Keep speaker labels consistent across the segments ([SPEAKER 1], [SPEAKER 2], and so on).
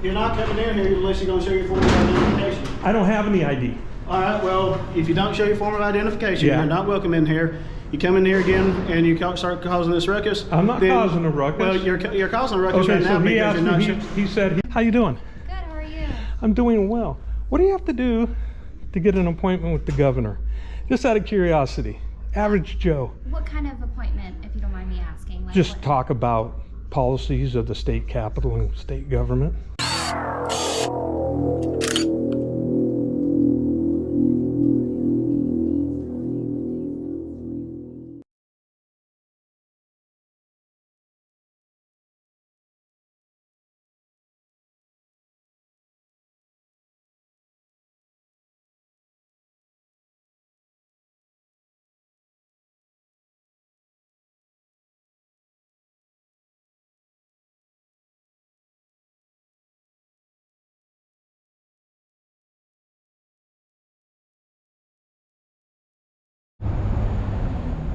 [SPEAKER 1] You're not coming in here unless you're going to show your form of identification.
[SPEAKER 2] I don't have any ID.
[SPEAKER 1] All right, well, if you don't show your form of identification,
[SPEAKER 2] Yeah.
[SPEAKER 1] you're not welcome in here. You come in here again and you start causing this ruckus.
[SPEAKER 2] I'm not causing a ruckus.
[SPEAKER 1] Well, you're causing a ruckus
[SPEAKER 2] Okay,
[SPEAKER 1] right now
[SPEAKER 2] so he
[SPEAKER 1] because
[SPEAKER 2] asked
[SPEAKER 1] you're not
[SPEAKER 2] me, he said, how you doing?
[SPEAKER 3] Good, how are you?
[SPEAKER 2] I'm doing well. What do you have to do to get an appointment with the governor? Just out of curiosity, average Joe.
[SPEAKER 3] What kind of appointment, if you don't mind me asking? Like
[SPEAKER 2] Just
[SPEAKER 3] what-
[SPEAKER 2] talk about policies of the state capitol and state government.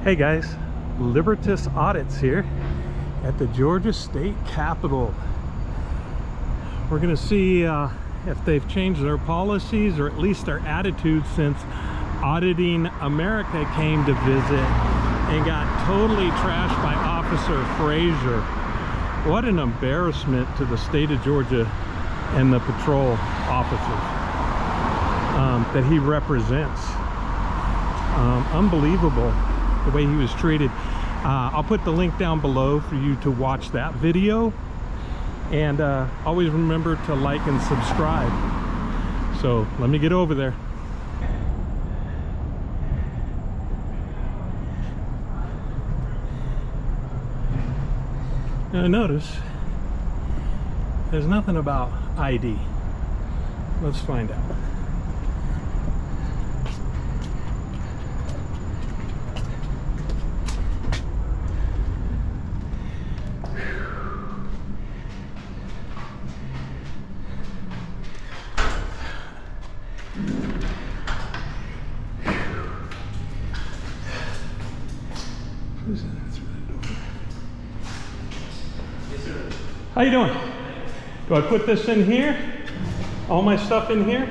[SPEAKER 2] Hey guys, Libertasaudits here at the Georgia State Capitol. We're gonna see if they've changed their policies or at least their attitude since Auditing America came to visit and got totally trashed by Officer Frazier. What an embarrassment to the state of Georgia and the patrol officers that he represents. Unbelievable the way he was treated. I'll put the link down below for you to watch that video, and always remember to like and subscribe. So let me get over there. Now notice there's nothing about ID. Let's find out. How you doing? Do I put this in here? All my stuff in here?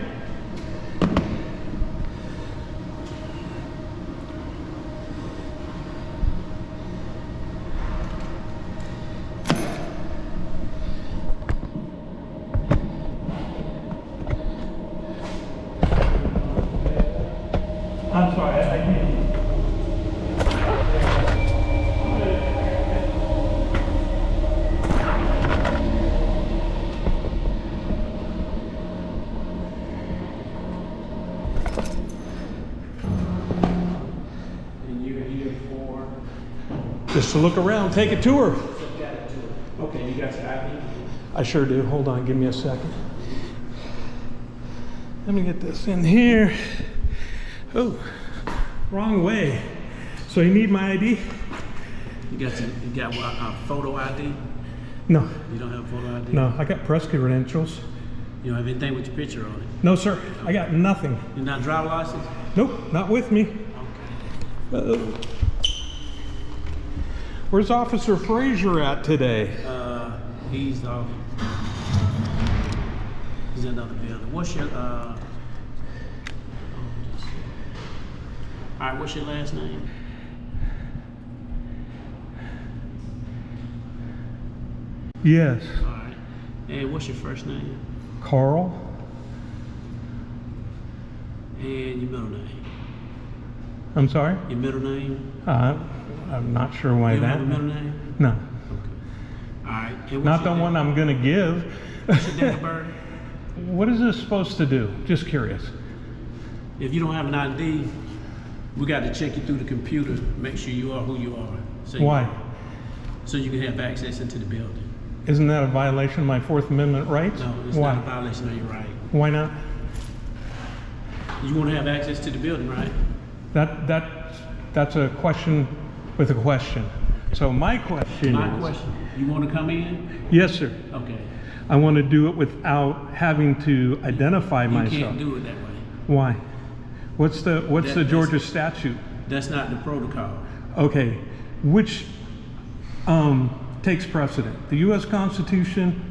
[SPEAKER 2] I'm sorry, I can't. Just to look around, take a tour.
[SPEAKER 1] Okay, you got your ID?
[SPEAKER 2] I sure do. Hold on, give me a second. Let me get this in here. Oh, wrong way. So you need my ID?
[SPEAKER 4] You got what, photo ID?
[SPEAKER 2] No,
[SPEAKER 4] You don't have photo ID?
[SPEAKER 2] no, I got press credentials.
[SPEAKER 4] You don't have anything with your picture on it?
[SPEAKER 2] No, sir, I got nothing.
[SPEAKER 4] You're not driver license?
[SPEAKER 2] Nope, not with me.
[SPEAKER 4] Okay.
[SPEAKER 2] Where's Officer Frazier at today?
[SPEAKER 4] He's in another building. What's your all right, what's your last name?
[SPEAKER 2] Yes.
[SPEAKER 4] All right. And what's your first name?
[SPEAKER 2] Carl?
[SPEAKER 4] And your middle name?
[SPEAKER 2] I'm sorry?
[SPEAKER 4] Your middle name?
[SPEAKER 2] I'm not sure why
[SPEAKER 4] You don't
[SPEAKER 2] that.
[SPEAKER 4] have a middle name?
[SPEAKER 2] No.
[SPEAKER 4] Okay. All right. And
[SPEAKER 2] Not the one I'm gonna give.
[SPEAKER 4] What's your date of birth?
[SPEAKER 2] What is this supposed to do? Just curious.
[SPEAKER 4] If you don't have an ID, we got to check you through the computer, make sure you are who you are. So
[SPEAKER 2] Why?
[SPEAKER 4] So you can have access into the building.
[SPEAKER 2] Isn't that a violation of my Fourth Amendment rights?
[SPEAKER 4] No, it's
[SPEAKER 2] Why?
[SPEAKER 4] not a violation of your right.
[SPEAKER 2] Why not?
[SPEAKER 4] You want to have access to the building, right?
[SPEAKER 2] That's a question with a question. So my question
[SPEAKER 4] My
[SPEAKER 2] is...
[SPEAKER 4] question, you want to come in?
[SPEAKER 2] Yes, sir.
[SPEAKER 4] Okay.
[SPEAKER 2] I want to do it without having to identify
[SPEAKER 4] You
[SPEAKER 2] myself.
[SPEAKER 4] can't do it that way.
[SPEAKER 2] Why? What's the Georgia statute?
[SPEAKER 4] That's not the protocol.
[SPEAKER 2] Okay, which takes precedent? The U.S. Constitution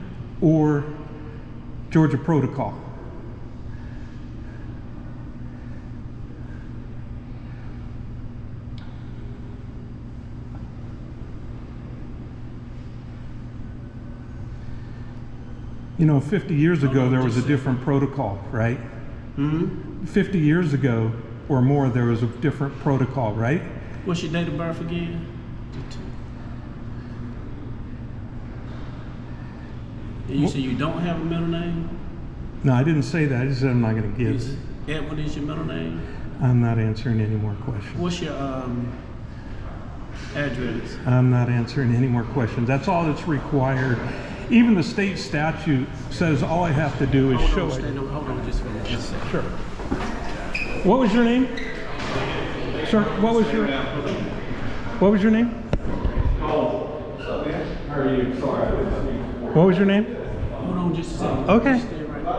[SPEAKER 2] or Georgia protocol. You know, 50 years ago, there was a different protocol, right?
[SPEAKER 4] Mm-hmm.
[SPEAKER 2] 50 years ago or more, there was a different protocol, right?
[SPEAKER 4] What's your date of birth again? And you say you don't have a middle name?
[SPEAKER 2] No, I didn't say that. I just said I'm not going to give.
[SPEAKER 4] Edward is your middle name?
[SPEAKER 2] I'm not answering any more questions.
[SPEAKER 4] What's your address?
[SPEAKER 2] I'm not answering any more questions. That's all that's required. Even the state statute says all I have to do is show it.
[SPEAKER 4] Hold on just for a minute.
[SPEAKER 2] Sure. What was your name? Sir, what was your name? How are you? Sorry. What was your name?
[SPEAKER 4] Hold on just a second.
[SPEAKER 2] Okay.
[SPEAKER 4] Stay right there.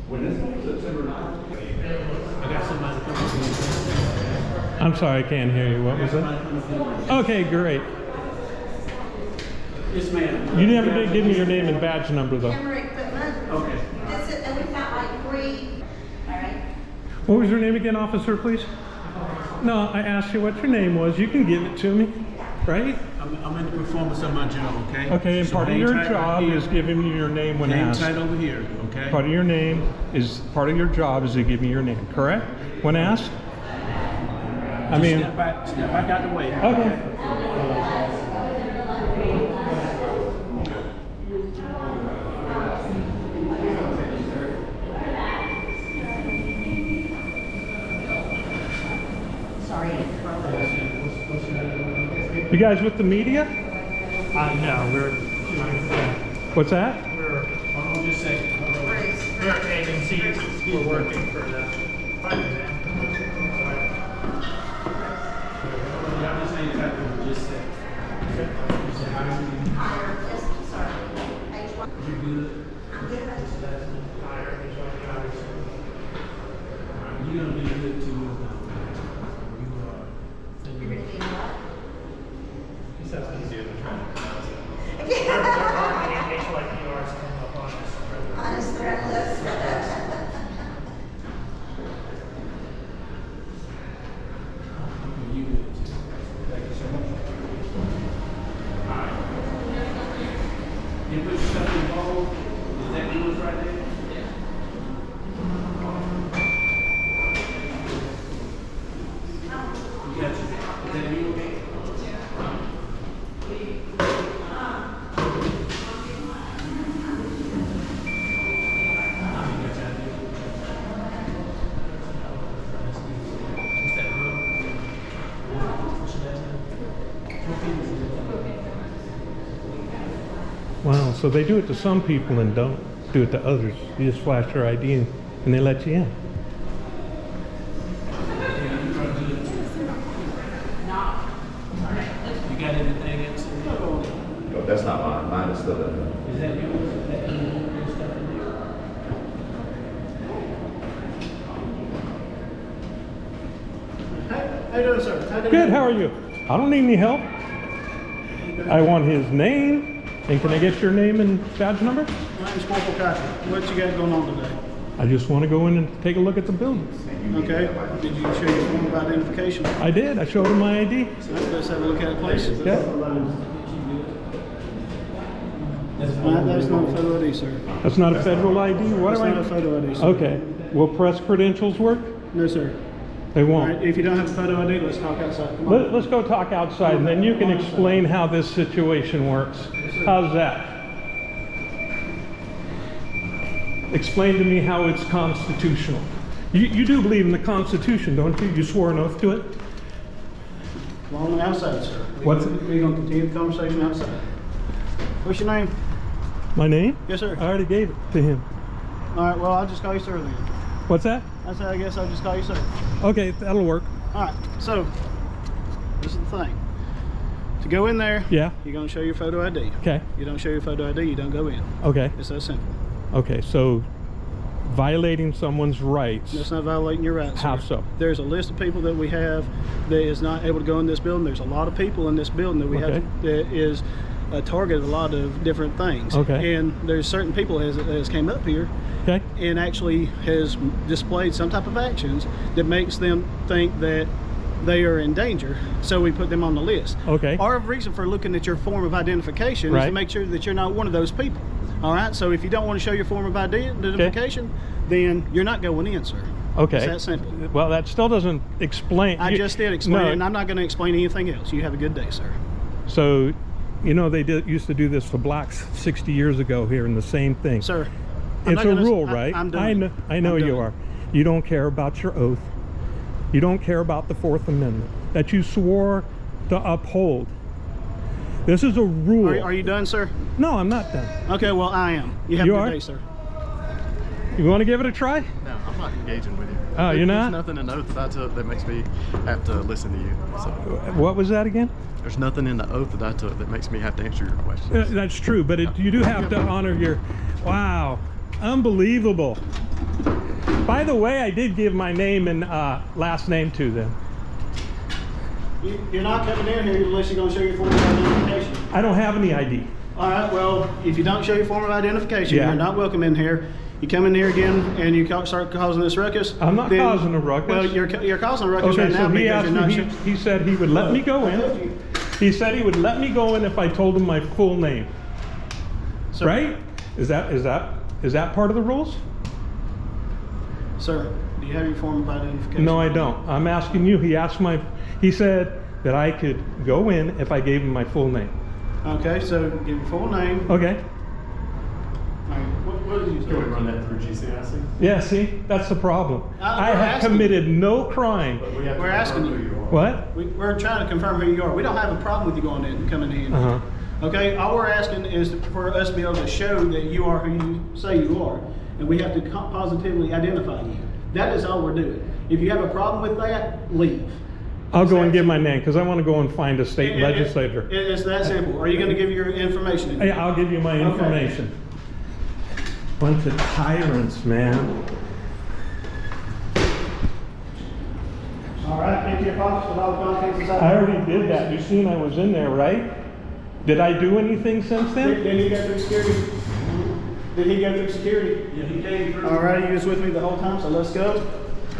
[SPEAKER 4] When is it? September 9th. I got somebody coming.
[SPEAKER 2] I'm sorry, I can't hear you. What was that? Okay, great.
[SPEAKER 4] Yes, ma'am.
[SPEAKER 2] You never did give me your name and badge number, though.
[SPEAKER 5] Camera equipment.
[SPEAKER 4] Okay.
[SPEAKER 5] That's it, and we've got like 3. All right.
[SPEAKER 2] What was your name again, officer, please? No, I asked you what your name was. You can give it to me, right?
[SPEAKER 4] I'm in the performance of my job, okay?
[SPEAKER 2] Okay, and
[SPEAKER 4] So
[SPEAKER 2] part of
[SPEAKER 4] hang
[SPEAKER 2] your
[SPEAKER 4] tight
[SPEAKER 2] job
[SPEAKER 4] right here.
[SPEAKER 2] is giving me your name when
[SPEAKER 4] Hang
[SPEAKER 2] asked.
[SPEAKER 4] tight over here, okay?
[SPEAKER 2] Part of your job is to give me your name, correct? When asked? I mean,
[SPEAKER 4] Step back out the way.
[SPEAKER 2] okay. You guys with the media?
[SPEAKER 6] No, we're
[SPEAKER 2] What's that?
[SPEAKER 4] Hold on just a second. Hold on.
[SPEAKER 6] we're agencies. We're working for the fireman.
[SPEAKER 4] Y'all just hang tight for just a second. You say hi to me. You good? You're gonna be good too. You are.
[SPEAKER 6] He says it's easier than trying to pronounce it. There are many HYPRs come up on us.
[SPEAKER 5] Honest threat list.
[SPEAKER 4] You good too. Thank you so much. Alright. You put yourself involved. Is that yours right there? You got you. Is that you?
[SPEAKER 2] Wow, so they do it to some people and don't do it to others. You just flash your ID and they let you in.
[SPEAKER 4] You got anything else?
[SPEAKER 7] No, that's not mine. Mine is still in there.
[SPEAKER 4] Is that yours? Is that your stuff in there?
[SPEAKER 1] How you doing, sir?
[SPEAKER 2] Good, how are you? I don't need any help. I want his name, and can I get your name and badge number?
[SPEAKER 1] My name's Corporal Capt. What you got going on today?
[SPEAKER 2] I just want to go in and take a look at the building.
[SPEAKER 1] Okay. Did you show your form of identification?
[SPEAKER 2] I did, I showed him my ID.
[SPEAKER 1] Let's have a look at it, please.
[SPEAKER 2] Yeah.
[SPEAKER 1] That's not a photo ID, sir.
[SPEAKER 2] That's not a federal ID? What
[SPEAKER 1] That's
[SPEAKER 2] do
[SPEAKER 1] not a photo ID, sir.
[SPEAKER 2] Okay, will press credentials work?
[SPEAKER 1] No, sir.
[SPEAKER 2] They
[SPEAKER 1] All
[SPEAKER 2] won't.
[SPEAKER 1] right, if you don't have a photo ID, let's talk outside. Come on.
[SPEAKER 2] Let's go talk outside and then you can explain how this situation works. How's that? Explain to me how it's constitutional. You do believe in the Constitution, don't you? You swore an oath to it?
[SPEAKER 1] Well, on the outside, sir.
[SPEAKER 2] What's-
[SPEAKER 1] We're going to continue the conversation outside. What's your name?
[SPEAKER 2] My name?
[SPEAKER 1] Yes, sir.
[SPEAKER 2] I already gave it to him.
[SPEAKER 1] All right, well, I'll just call you sir then.
[SPEAKER 2] What's that?
[SPEAKER 1] I guess I'll just call you sir.
[SPEAKER 2] Okay, that'll work.
[SPEAKER 1] All right, so this is the thing. To go in there,
[SPEAKER 2] Yeah,
[SPEAKER 1] you're going to show your photo ID.
[SPEAKER 2] okay,
[SPEAKER 1] You don't show your photo ID, you don't go in.
[SPEAKER 2] okay,
[SPEAKER 1] It's that simple.
[SPEAKER 2] okay. So violating someone's rights.
[SPEAKER 1] That's not violating your rights.
[SPEAKER 2] How
[SPEAKER 1] sir.
[SPEAKER 2] so?
[SPEAKER 1] There's a list of people that we have that is not able to go in this building. There's a lot of people in this building that we
[SPEAKER 2] Okay.
[SPEAKER 1] have that is a target of a lot of different things.
[SPEAKER 2] Okay.
[SPEAKER 1] And there's certain people that has came up here
[SPEAKER 2] Okay.
[SPEAKER 1] and actually has displayed some type of actions that makes them think that they are in danger, so we put them on the list.
[SPEAKER 2] Okay.
[SPEAKER 1] Our reason for looking at your form of identification is
[SPEAKER 2] Right.
[SPEAKER 1] to make sure that you're not one of those people. All right, so if you don't want to show your form of identification, then you're not going in, sir.
[SPEAKER 2] Okay.
[SPEAKER 1] It's that simple.
[SPEAKER 2] Well, that still doesn't explain.
[SPEAKER 1] I just did explain
[SPEAKER 2] No.
[SPEAKER 1] it, and I'm not going to explain anything else. You have a good day, sir.
[SPEAKER 2] So, you know, they used to do this for blacks 60 years ago here, and the same thing.
[SPEAKER 1] Sir, I'm
[SPEAKER 2] It's
[SPEAKER 1] not
[SPEAKER 2] a
[SPEAKER 1] gonna-
[SPEAKER 2] rule, right?
[SPEAKER 1] I'm done.
[SPEAKER 2] I know
[SPEAKER 1] I'm
[SPEAKER 2] you
[SPEAKER 1] done.
[SPEAKER 2] are. You don't care about your oath. You don't care about the Fourth Amendment that you swore to uphold. This is a rule.
[SPEAKER 1] Are you done, sir?
[SPEAKER 2] No, I'm not done.
[SPEAKER 1] Okay, well, I am. You have
[SPEAKER 2] You
[SPEAKER 1] a good
[SPEAKER 2] are?
[SPEAKER 1] day, sir.
[SPEAKER 2] You want to give it a try?
[SPEAKER 8] No, I'm not engaging with you.
[SPEAKER 2] Oh, you're not?
[SPEAKER 8] There's nothing in the oath that I took that makes me have to listen to you. So
[SPEAKER 2] What was that again?
[SPEAKER 8] there's nothing in the oath that I took that makes me have to answer your questions.
[SPEAKER 2] That's true, but you do have to honor your... Wow, unbelievable. By the way, I did give my name and last name to them.
[SPEAKER 1] You're not coming in here unless you're going to show your form of identification.
[SPEAKER 2] I don't have any ID.
[SPEAKER 1] All right, well, if you don't show your form of identification,
[SPEAKER 2] Yeah.
[SPEAKER 1] you're not welcome in here. You come in here again and you start causing this ruckus.
[SPEAKER 2] I'm not causing a ruckus.
[SPEAKER 1] Well, you're causing a ruckus
[SPEAKER 2] Okay,
[SPEAKER 1] right
[SPEAKER 2] so
[SPEAKER 1] now
[SPEAKER 2] he
[SPEAKER 1] because
[SPEAKER 2] asked
[SPEAKER 1] you're not
[SPEAKER 2] me,
[SPEAKER 1] showing.
[SPEAKER 2] he said he would let me go
[SPEAKER 1] I told
[SPEAKER 2] in.
[SPEAKER 1] you.
[SPEAKER 2] He said he would let me go in if I told him my full name.
[SPEAKER 1] Sir,
[SPEAKER 2] Right? Is that part of the rules?
[SPEAKER 1] Sir, do you have your form of identification?
[SPEAKER 2] No, I don't. I'm asking you. He said that I could go in if I gave him my full name.
[SPEAKER 1] Okay, so give your full name.
[SPEAKER 2] Okay.
[SPEAKER 1] All right, what did you say?
[SPEAKER 8] run that through GCIC?
[SPEAKER 2] Yeah, see, that's the problem. I
[SPEAKER 1] we're
[SPEAKER 2] have
[SPEAKER 1] asking-
[SPEAKER 2] committed no crime.
[SPEAKER 1] We're asking you.
[SPEAKER 2] What?
[SPEAKER 1] We're trying to confirm who you are. We don't have a problem with you going in and coming in.
[SPEAKER 2] Uh-huh.
[SPEAKER 1] Okay, all we're asking is for us to be able to show that you are who you say you are, and we have to positively identify you. That is all we're doing. If you have a problem with that, leave.
[SPEAKER 2] I'll go and give my name because I want to go and find a state
[SPEAKER 1] It-
[SPEAKER 2] legislator.
[SPEAKER 1] It's that simple. Are you going to give your information?
[SPEAKER 2] Yeah, I'll give you my information. Bunch of tyrants, man.
[SPEAKER 1] All right, empty your pockets with all the contents inside.
[SPEAKER 2] I already did that. You seen I was in there, right? Did I do anything since then?
[SPEAKER 1] Did he go through security? Did he go through security?
[SPEAKER 4] Yeah, he came through.
[SPEAKER 1] All right, you was with me the whole time, so let's go.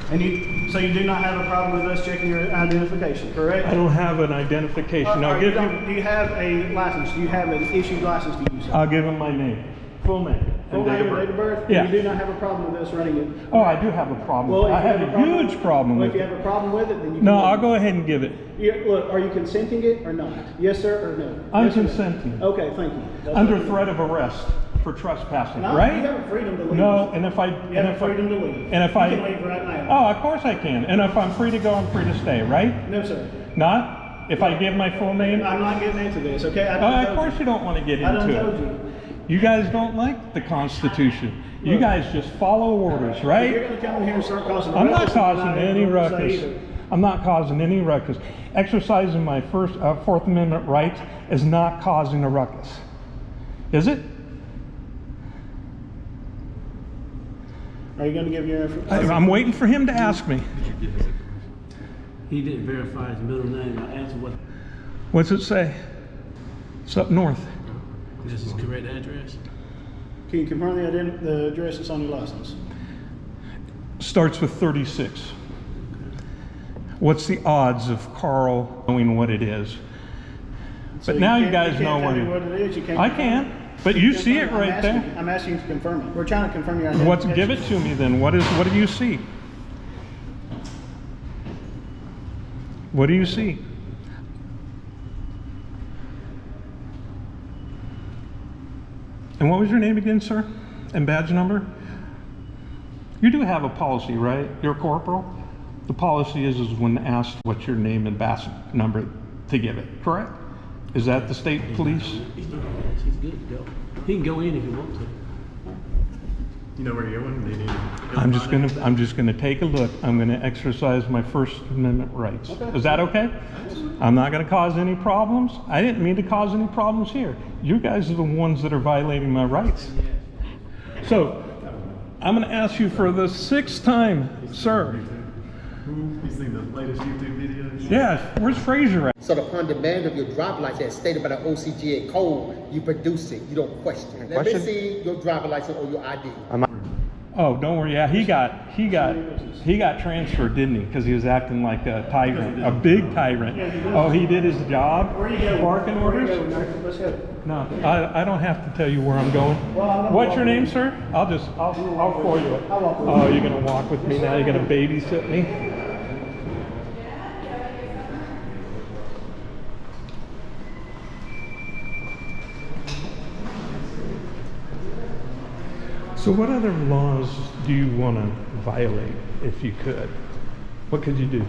[SPEAKER 1] And so you do not have a problem with us checking your identification, correct?
[SPEAKER 2] I don't have an identification.
[SPEAKER 1] Or
[SPEAKER 2] I'll
[SPEAKER 1] you
[SPEAKER 2] give
[SPEAKER 1] don't- Do you have a license? Do you have an issued license to use?
[SPEAKER 2] I'll give him my name, full name,
[SPEAKER 1] Full
[SPEAKER 2] and
[SPEAKER 1] name and date of birth?
[SPEAKER 2] Yeah.
[SPEAKER 1] You do not have a problem with us running it?
[SPEAKER 2] Oh, I do have a problem.
[SPEAKER 1] if
[SPEAKER 2] I
[SPEAKER 1] you
[SPEAKER 2] have a
[SPEAKER 1] problem-
[SPEAKER 2] huge problem
[SPEAKER 1] Well,
[SPEAKER 2] with
[SPEAKER 1] if you
[SPEAKER 2] it.
[SPEAKER 1] have a problem with it, then you can.
[SPEAKER 2] No,
[SPEAKER 1] leave.
[SPEAKER 2] I'll go ahead and give it.
[SPEAKER 1] Look, are you consenting it or not? Yes, sir, or no?
[SPEAKER 2] I'm
[SPEAKER 1] Yes or no?
[SPEAKER 2] consenting.
[SPEAKER 1] Okay, thank you. That's
[SPEAKER 2] Under
[SPEAKER 1] what-
[SPEAKER 2] threat of arrest for trespassing,
[SPEAKER 1] No,
[SPEAKER 2] right?
[SPEAKER 1] you have a freedom to leave.
[SPEAKER 2] No, and if I...
[SPEAKER 1] You have a freedom to leave.
[SPEAKER 2] And if
[SPEAKER 1] you
[SPEAKER 2] I...
[SPEAKER 1] can leave right now.
[SPEAKER 2] Oh, of course I can. And if I'm free to go, I'm free to stay, right?
[SPEAKER 1] No, sir.
[SPEAKER 2] Not? If I give my full name?
[SPEAKER 1] I'm not getting into this, okay? I
[SPEAKER 2] Oh,
[SPEAKER 1] done
[SPEAKER 2] of
[SPEAKER 1] told
[SPEAKER 2] course you don't want to get
[SPEAKER 1] I done
[SPEAKER 2] into
[SPEAKER 1] told
[SPEAKER 2] it.
[SPEAKER 1] you.
[SPEAKER 2] You guys don't like the Constitution. You
[SPEAKER 1] Look.
[SPEAKER 2] guys just follow orders,
[SPEAKER 1] If you're
[SPEAKER 2] right?
[SPEAKER 1] gonna come in here and start causing
[SPEAKER 2] I'm not
[SPEAKER 1] ruckus, then
[SPEAKER 2] causing
[SPEAKER 1] I ain't
[SPEAKER 2] any
[SPEAKER 1] gonna say
[SPEAKER 2] ruckus.
[SPEAKER 1] either.
[SPEAKER 2] I'm not causing any ruckus. Exercising my Fourth Amendment rights is not causing a ruckus. Is it?
[SPEAKER 1] Are you gonna give your information?
[SPEAKER 2] I'm waiting for him to ask me.
[SPEAKER 4] He didn't verify his middle name. I asked him what
[SPEAKER 2] What's it say? It's up north.
[SPEAKER 4] is his correct address.
[SPEAKER 1] Can you confirm the address that's on your license?
[SPEAKER 2] Starts with 36. What's the odds of Carl knowing what it is?
[SPEAKER 1] So
[SPEAKER 2] But now you
[SPEAKER 1] can't-
[SPEAKER 2] guys
[SPEAKER 1] can't
[SPEAKER 2] know
[SPEAKER 1] tell me
[SPEAKER 2] what
[SPEAKER 1] what it is. You can't.
[SPEAKER 2] I
[SPEAKER 1] confirm
[SPEAKER 2] can,
[SPEAKER 1] it.
[SPEAKER 2] but you see it
[SPEAKER 1] confirm
[SPEAKER 2] right
[SPEAKER 1] I'm
[SPEAKER 2] there.
[SPEAKER 1] asking- I'm asking you to confirm it. We're trying to confirm your
[SPEAKER 2] What?
[SPEAKER 1] identification.
[SPEAKER 2] Give it to me then. What do you see? What do you see? And what was your name again, sir? And badge number? You do have a policy, right? You're a corporal? The policy is when asked what's your name and badge number to give it, correct? Is that the state police?
[SPEAKER 4] He's good to go. He can go in if he wants to.
[SPEAKER 8] You know where you're going? Do you need
[SPEAKER 2] I'm just gonna take a look. I'm gonna exercise my First Amendment rights. Is that okay? I'm not gonna cause any problems. I didn't mean to cause any problems here. You guys are the ones that are violating my rights. So, I'm gonna ask you for the 6th time, sir.
[SPEAKER 8] You seen the latest YouTube videos?
[SPEAKER 2] Yeah, where's Frazier at?
[SPEAKER 9] So upon demand of your driver license as stated by the OCGA code, you produce it, you don't question. Let me see your driver license or your ID.
[SPEAKER 2] Oh, don't worry. Yeah, he got transferred, didn't he? Because he was acting like a tyrant, a big tyrant. Oh, he did his job.
[SPEAKER 1] Where you go?
[SPEAKER 2] Barking orders.
[SPEAKER 1] Let's go.
[SPEAKER 2] No, I don't have to tell you where I'm going. What's your name, sir? I'll for you. Oh, you're gonna walk with me now? You're gonna babysit me? So what other laws do you want to violate if you could? What could you do?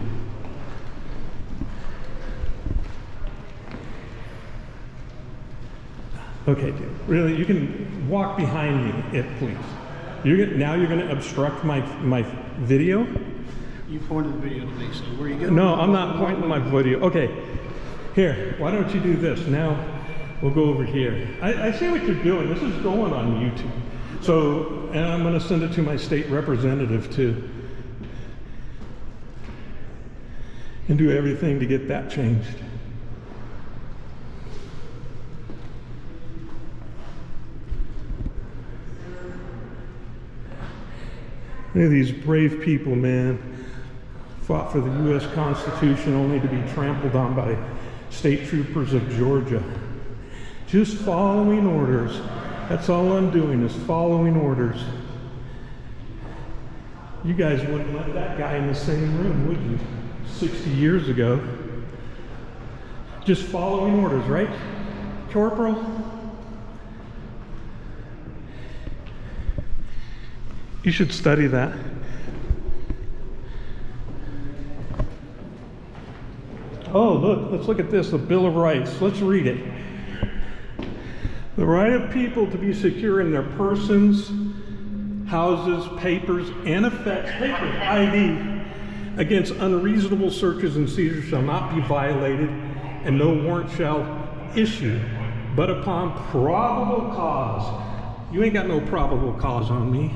[SPEAKER 2] Okay, dude. Really, you can walk behind me, please. Now you're going to obstruct my video?
[SPEAKER 1] You pointed the video to me, so where you going?
[SPEAKER 2] No, I'm not pointing to my video. Okay, here, why don't you do this? Now, we'll go over here. I see what you're doing. This is going on YouTube. So, and I'm going to send it to my state representative too. And do everything to get that changed. Look at these brave people, man. Fought for the U.S. Constitution only to be trampled on by state troopers of Georgia. Just following orders. That's all I'm doing is following orders. You guys wouldn't let that guy in the same room, would you? 60 years ago. Just following orders, right? Corporal? You should study that. Oh, look, let's look at this, the Bill of Rights. Let's read it. The right of people to be secure in their persons, houses, papers, and effects, ID, against unreasonable searches and seizures shall not be violated, and no warrant shall issue, but upon probable cause. You ain't got no probable cause on me.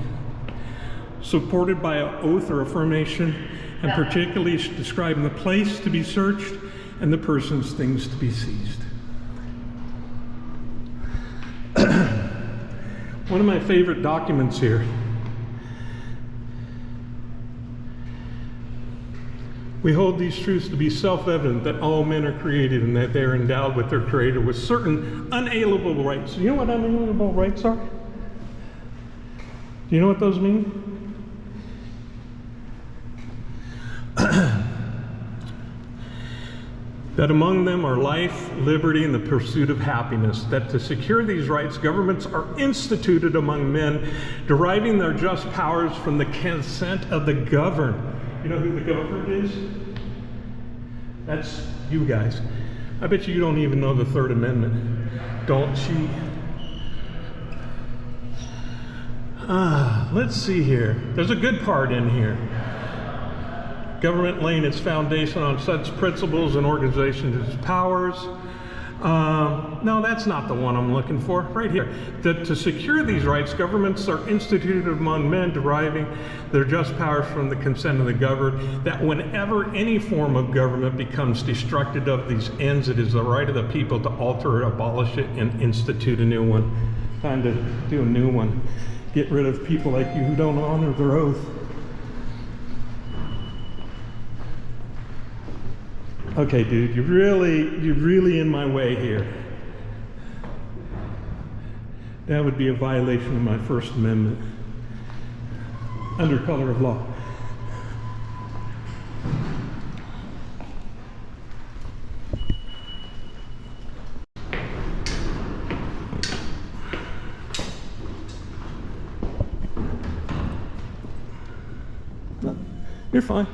[SPEAKER 2] Supported by an oath or affirmation, and particularly describing the place to be searched and the person's things to be seized. One of my favorite documents here. We hold these truths to be self-evident that all men are created and that they are endowed with their Creator with certain unalienable rights. You know what unalienable rights are? Do you know what those mean? That among them are life, liberty, and the pursuit of happiness. That to secure these rights, governments are instituted among men, deriving their just powers from the consent of the governed. You know who the governed is? That's you guys. I bet you don't even know the Third Amendment. Don't you? Let's see here. There's a good part in here. Government laying its foundation on such principles and organizations as powers. No, that's not the one I'm looking for. Right here. That to secure these rights, governments are instituted among men, deriving their just powers from the consent of the governed. That whenever any form of government becomes destructive of these ends, it is the right of the people to alter or abolish it and institute a new one. Time to do a new one. Get rid of people like you who don't honor their oath. Okay, dude, you're really in my way here. That would be a violation of my First Amendment under color of law. No, you're fine.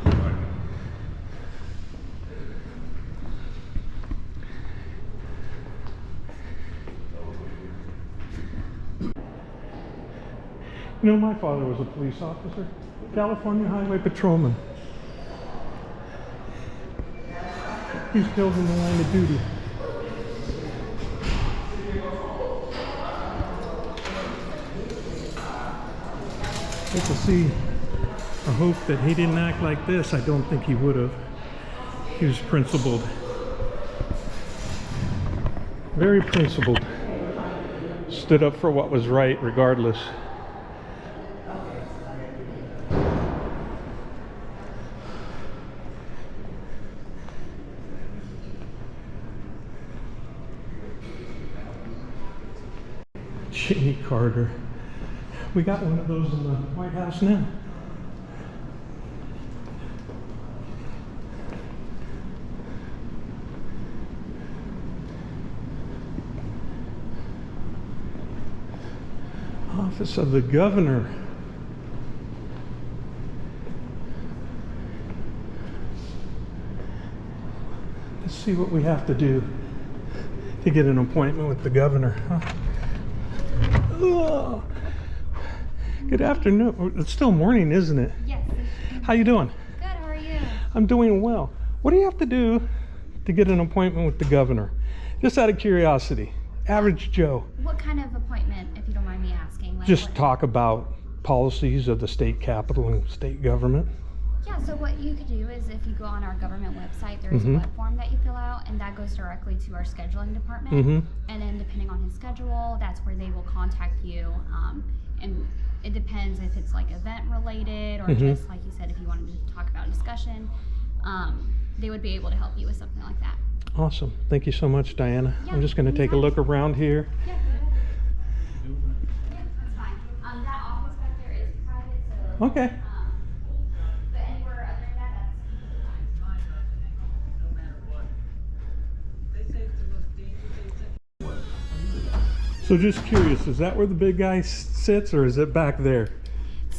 [SPEAKER 2] You know, my father was a police officer, California Highway Patrolman. He's killed in the line of duty. Good to see I hope that he didn't act like this. I don't think he would have. He was principled. Very principled. Stood up for what was right regardless. Jimmy Carter. We got one of those in the White House now. Office of the Governor. Let's see what we have to do to get an appointment with the governor. Huh? Oh. Good afternoon. It's still morning, isn't it?
[SPEAKER 3] Yes.
[SPEAKER 2] How you doing?
[SPEAKER 3] Good, how are you?
[SPEAKER 2] I'm doing well. What do you have to do to get an appointment with the governor? Just out of curiosity. Average Joe.
[SPEAKER 3] What kind of appointment, if you don't mind me asking? Like
[SPEAKER 2] Just
[SPEAKER 3] what-
[SPEAKER 2] talk about policies of the state capitol and state government.
[SPEAKER 3] Yeah, so what you could do is if you go on our government website, there is a web form that you fill out, and that goes directly to our scheduling department. And then depending on his schedule, that's where they will contact you. And it depends if it's like event related or just like you said, if you wanted to talk about a discussion, they would be able to help you with something like that.
[SPEAKER 2] Awesome. Thank you so much, Diana.
[SPEAKER 3] Yeah,
[SPEAKER 2] I'm just going to take a look around here.
[SPEAKER 3] Yeah, that's fine. That office back there is private, so.
[SPEAKER 2] Okay.
[SPEAKER 3] But anywhere other than that,
[SPEAKER 2] So just curious, is that where the big guy sits or is it back there?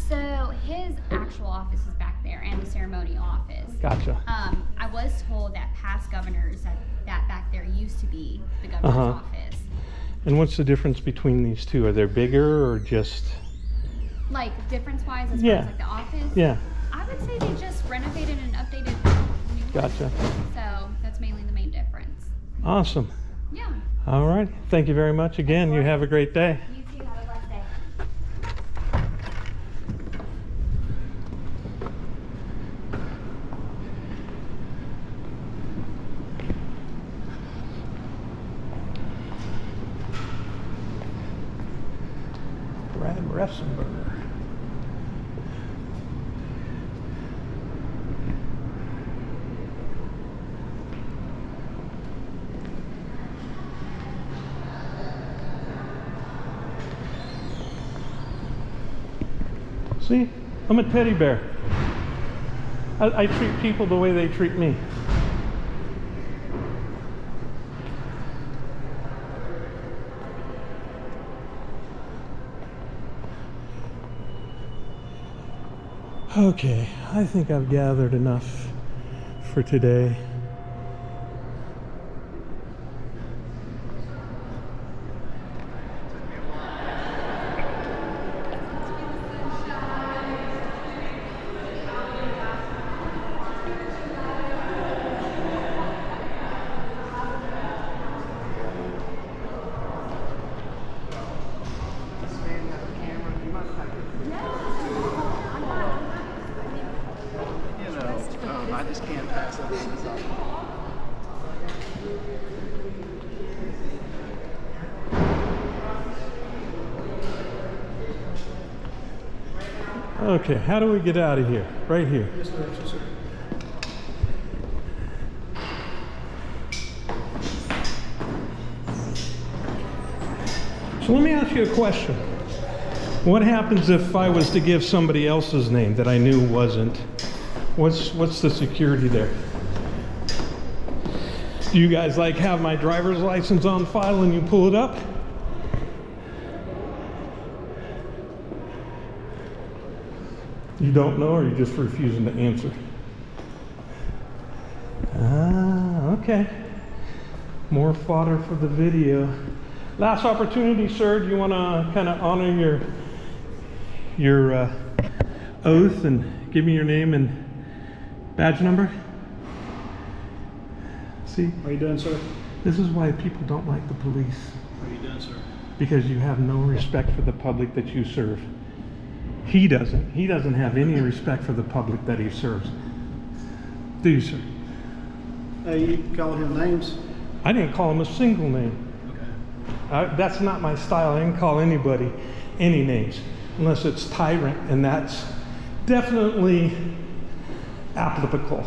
[SPEAKER 3] so his actual office is back there and the ceremony office.
[SPEAKER 2] Gotcha.
[SPEAKER 3] I was told that past governors that back there used to be the governor's office.
[SPEAKER 2] And what's the difference between these two? Are they bigger or just...
[SPEAKER 3] Like difference-wise as
[SPEAKER 2] Yeah.
[SPEAKER 3] far as like the office?
[SPEAKER 2] Yeah.
[SPEAKER 3] I would say they just renovated and updated new ones.
[SPEAKER 2] Gotcha.
[SPEAKER 3] So that's mainly the main difference.
[SPEAKER 2] Awesome.
[SPEAKER 3] Yeah.
[SPEAKER 2] All right. Thank you very much again. You have a great day.
[SPEAKER 3] You too. Have a blessed day.
[SPEAKER 2] Brad Ressenberger. See, I'm a teddy bear. I treat people the way they treat me. Okay, I think I've gathered enough for today.
[SPEAKER 8] I just can't pass up.
[SPEAKER 2] Okay, how do we get out of here? Right here.
[SPEAKER 1] Yes, sir. Yes, sir.
[SPEAKER 2] So let me ask you a question. What happens if I was to give somebody else's name that I knew wasn't? What's the security there? Do you guys like have my driver's license on file and you pull it up? You don't know, or you're just refusing to answer? Ah, okay. More fodder for the video. Last opportunity, sir. Do you want to kind of honor your oath and give me your name and badge number? See?
[SPEAKER 1] Are you done, sir?
[SPEAKER 2] This is why people don't like the police.
[SPEAKER 1] Are you done, sir?
[SPEAKER 2] Because you have no respect for the public that you serve. He doesn't have any respect for the public that he serves. Do you, sir?
[SPEAKER 1] You calling him names?
[SPEAKER 2] I didn't call him a single name.
[SPEAKER 1] Okay.
[SPEAKER 2] That's not my style. I didn't call anybody any names unless it's Tyrant, and that's definitely applicable.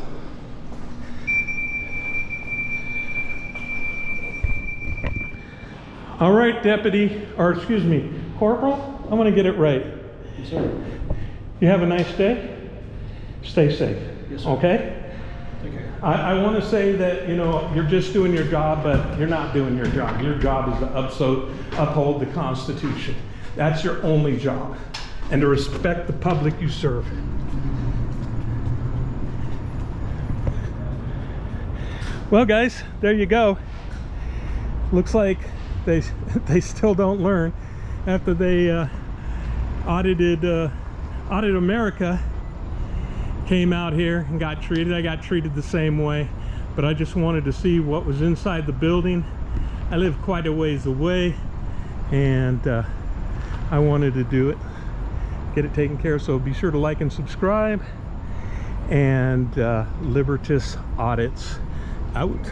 [SPEAKER 2] All right, deputy, or excuse me, corporal, I'm gonna get it right.
[SPEAKER 1] Yes, sir.
[SPEAKER 2] You have a nice day. Stay safe.
[SPEAKER 1] Yes, sir.
[SPEAKER 2] Okay?
[SPEAKER 1] Take care.
[SPEAKER 2] I want to say that, you know, you're just doing your job, but you're not doing your job. Your job is to uphold the Constitution. That's your only job. And to respect the public you serve. Well, guys, there you go. Looks like they still don't learn after they Audit America came out here and got treated. I got treated the same way, but I just wanted to see what was inside the building. I live quite a ways away, and I wanted to do it, get it taken care of. So be sure to like and subscribe, and Libertasaudits out.